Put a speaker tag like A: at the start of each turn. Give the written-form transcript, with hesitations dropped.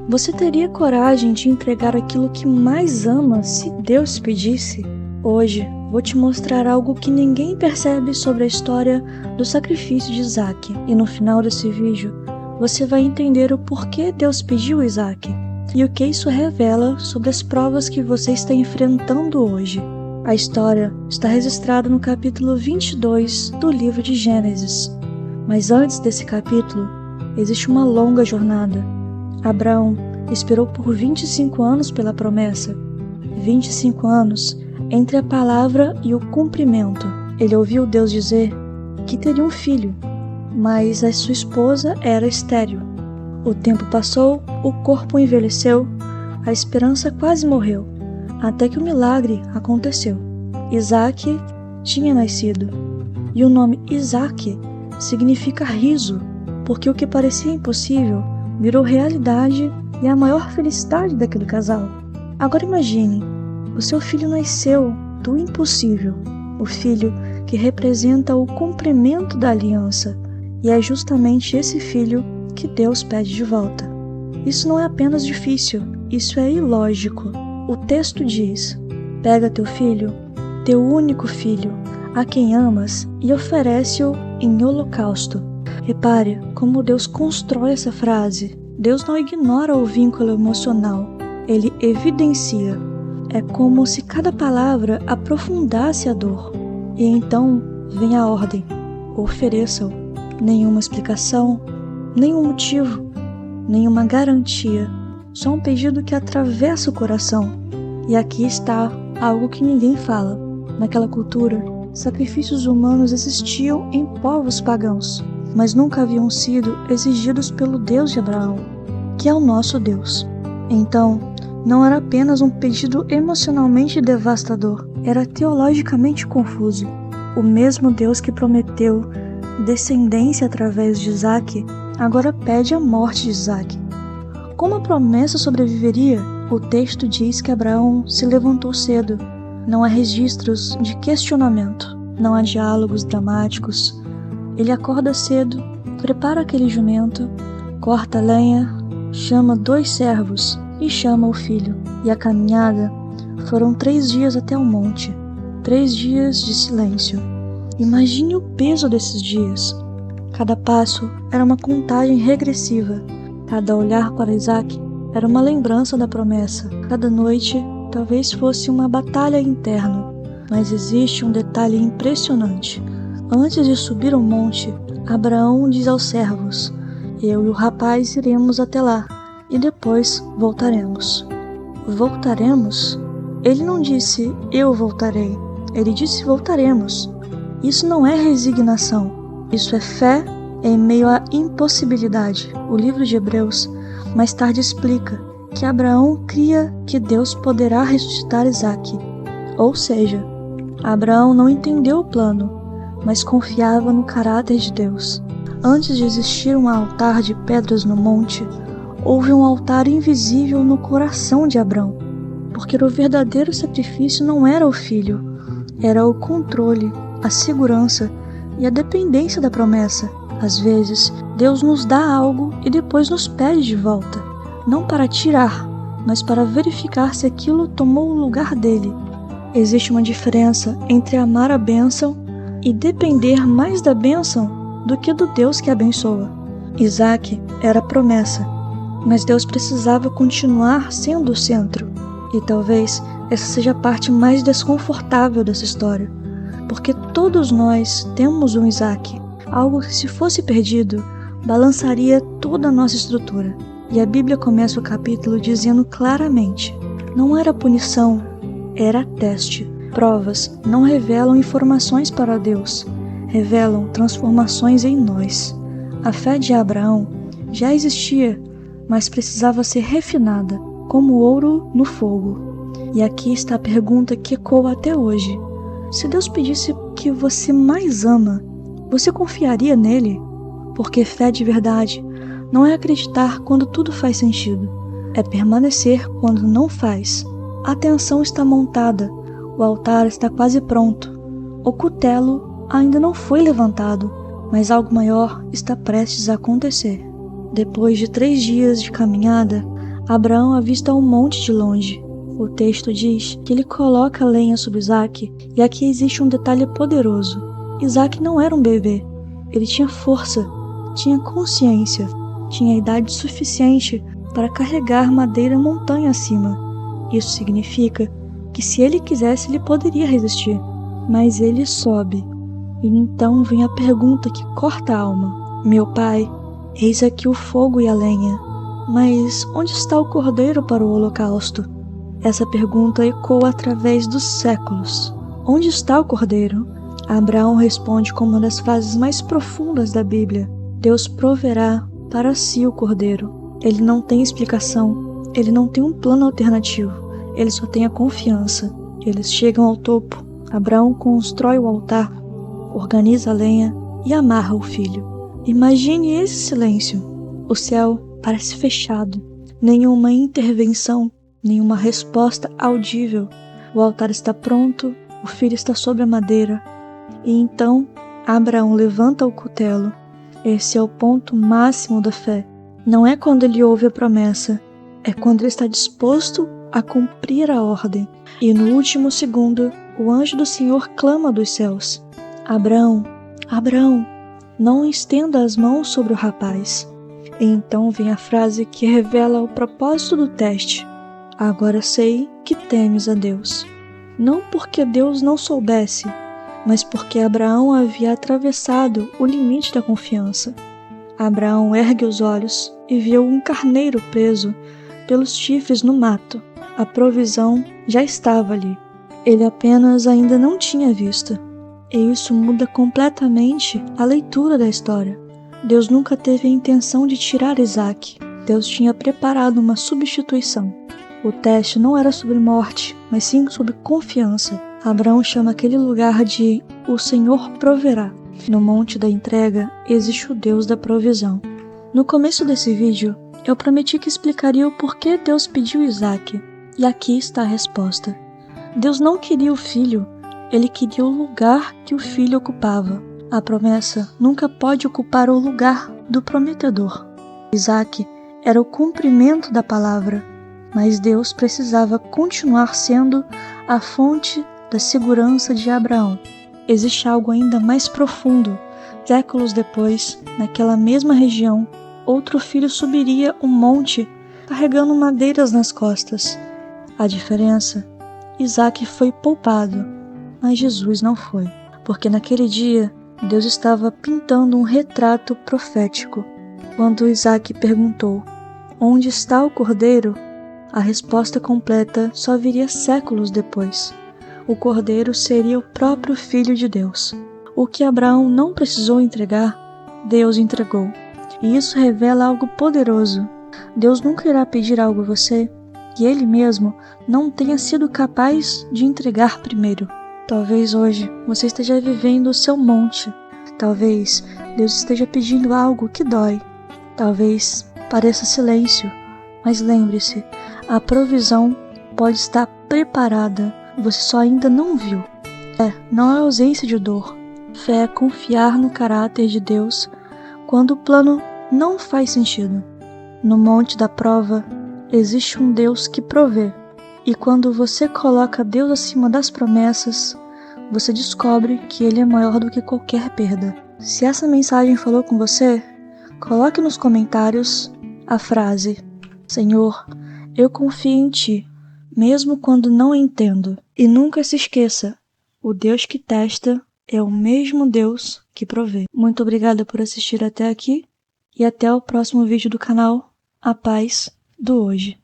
A: Você teria coragem de entregar aquilo que mais ama se Deus pedisse? Hoje vou te mostrar algo que ninguém percebe sobre a história do sacrifício de Isaac. E no final desse vídeo, você vai entender o porquê Deus pediu Isaac e o que isso revela sobre as provas que você está enfrentando hoje. A história está registrada no capítulo 22 do livro de Gênesis. Mas antes desse capítulo, existe uma longa jornada. Abraão esperou por 25 anos pela promessa. 25 anos entre a palavra e o cumprimento. Ele ouviu Deus dizer que teria um filho, mas a sua esposa era estéril. O tempo passou, o corpo envelheceu, a esperança quase morreu, até que o milagre aconteceu. Isaac tinha nascido, e o nome Isaac significa riso, porque o que parecia impossível virou realidade e a maior felicidade daquele casal. Agora imagine, o seu filho nasceu do impossível, o filho que representa o cumprimento da aliança, e é justamente esse filho que Deus pede de volta. Isso não é apenas difícil, isso é ilógico. O texto diz: pega teu filho, teu único filho, a quem amas, e oferece-o em holocausto. Repare como Deus constrói essa frase. Deus não ignora o vínculo emocional, ele evidencia. É como se cada palavra aprofundasse a dor. E então vem a ordem: ofereçam. Nenhuma explicação, nenhum motivo, nenhuma garantia. Só um pedido que atravessa o coração. E aqui está algo que ninguém fala. Naquela cultura, sacrifícios humanos existiam em povos pagãos, mas nunca haviam sido exigidos pelo Deus de Abraão, que é o nosso Deus. Então, não era apenas um pedido emocionalmente devastador, era teologicamente confuso. O mesmo Deus que prometeu descendência através de Isaac, agora pede a morte de Isaac. Como a promessa sobreviveria? O texto diz que Abraão se levantou cedo. Não há registros de questionamento, não há diálogos dramáticos. Ele acorda cedo, prepara aquele jumento, corta a lenha, chama 2 servos e chama o filho. E a caminhada foram 3 dias até o monte, 3 dias de silêncio. Imagine o peso desses dias. Cada passo era uma contagem regressiva. Cada olhar para Isaac era uma lembrança da promessa. Cada noite talvez fosse uma batalha interna. Mas existe um detalhe impressionante. Antes de subir ao monte, Abraão diz aos servos: eu e o rapaz iremos até lá, e depois voltaremos. Voltaremos? Ele não disse eu voltarei, ele disse voltaremos. Isso não é resignação, isso é fé em meio à impossibilidade. O livro de Hebreus mais tarde explica que Abraão cria que Deus poderá ressuscitar Isaac. Ou seja, Abraão não entendeu o plano, mas confiava no caráter de Deus. Antes de existir um altar de pedras no monte, houve um altar invisível no coração de Abraão, porque o verdadeiro sacrifício não era o filho, era o controle, a segurança e a dependência da promessa. Às vezes, Deus nos dá algo e depois nos pede de volta, não para tirar, mas para verificar se aquilo tomou o lugar dele. Existe uma diferença entre amar a bênção e depender mais da bênção do que do Deus que abençoa. Isaac era a promessa, mas Deus precisava continuar sendo o centro. E talvez essa seja a parte mais desconfortável dessa história, porque todos nós temos um Isaac, algo que, se fosse perdido, balançaria toda a nossa estrutura. E a Bíblia começa o capítulo dizendo claramente: não era punição, era teste. Provas não revelam informações para Deus, revelam transformações em nós. A fé de Abraão já existia, mas precisava ser refinada, como ouro no fogo. E aqui está a pergunta que ecoa até hoje: se Deus pedisse o que você mais ama, você confiaria nele? Porque fé de verdade não é acreditar quando tudo faz sentido, é permanecer quando não faz. A tensão está montada, o altar está quase pronto, o cutelo ainda não foi levantado, mas algo maior está prestes a acontecer. Depois de 3 dias de caminhada, Abraão avista um monte de longe. O texto diz que ele coloca a lenha sobre Isaque, e aqui existe um detalhe poderoso. Isaque não era um bebê. Ele tinha força, tinha consciência, tinha idade suficiente para carregar madeira montanha acima. Isso significa que se ele quisesse, ele poderia resistir. Mas ele sobe. E então vem a pergunta que corta a alma. Meu pai, eis aqui o fogo e a lenha. Mas onde está o cordeiro para o holocausto? Essa pergunta ecoa através dos séculos. Onde está o cordeiro? Abraão responde com uma das frases mais profundas da Bíblia. Deus proverá para si o cordeiro. Ele não tem explicação, ele não tem um plano alternativo, ele só tem a confiança. Eles chegam ao topo. Abraão constrói o altar, organiza a lenha e amarra o filho. Imagine esse silêncio. O céu parece fechado. Nenhuma intervenção, nenhuma resposta audível. O altar está pronto, o filho está sobre a madeira. E então, Abraão levanta o cutelo. Esse é o ponto máximo da fé. Não é quando ele ouve a promessa, é quando ele está disposto a cumprir a ordem. E no último segundo, o anjo do Senhor clama dos céus: Abraão, Abraão, não estenda as mãos sobre o rapaz. E então vem a frase que revela o propósito do teste: agora sei que temes a Deus. Não porque Deus não soubesse, mas porque Abraão havia atravessado o limite da confiança. Abraão ergue os olhos e viu um carneiro preso pelos chifres no mato. A provisão já estava ali. Ele apenas ainda não tinha visto. E isso muda completamente a leitura da história. Deus nunca teve a intenção de tirar Isaque. Deus tinha preparado uma substituição. O teste não era sobre morte, mas sim sobre confiança. Abraão chama aquele lugar de "O Senhor proverá". No monte da entrega existe o Deus da provisão. No começo desse vídeo, eu prometi que explicaria o porquê Deus pediu Isaque. E aqui está a resposta. Deus não queria o filho, ele queria o lugar que o filho ocupava. A promessa nunca pode ocupar o lugar do prometedor. Isaque era o cumprimento da palavra, mas Deus precisava continuar sendo a fonte da segurança de Abraão. Existe algo ainda mais profundo. Séculos depois, naquela mesma região, outro filho subiria um monte carregando madeiras nas costas. A diferença? Isaque foi poupado, mas Jesus não foi, porque naquele dia Deus estava pintando um retrato profético. Quando Isaque perguntou: onde está o cordeiro? A resposta completa só viria séculos depois. O cordeiro seria o próprio Filho de Deus. O que Abraão não precisou entregar, Deus entregou. E isso revela algo poderoso. Deus nunca irá pedir algo a você que Ele mesmo não tenha sido capaz de entregar primeiro. Talvez hoje você esteja vivendo o seu monte. Talvez Deus esteja pedindo algo que dói. Talvez pareça silêncio. Mas lembre-se, a provisão pode estar preparada. Você só ainda não viu. Fé não é ausência de dor. Fé é confiar no caráter de Deus quando o plano não faz sentido. No monte da prova, existe um Deus que provê. E quando você coloca Deus acima das promessas, você descobre que Ele é maior do que qualquer perda. Se essa mensagem falou com você, coloque nos comentários a frase: Senhor, eu confio em Ti, mesmo quando não entendo. E nunca se esqueça, o Deus que testa é o mesmo Deus que provê. Muito obrigada por assistir até aqui e até o próximo vídeo do canal A Paz do Hoje.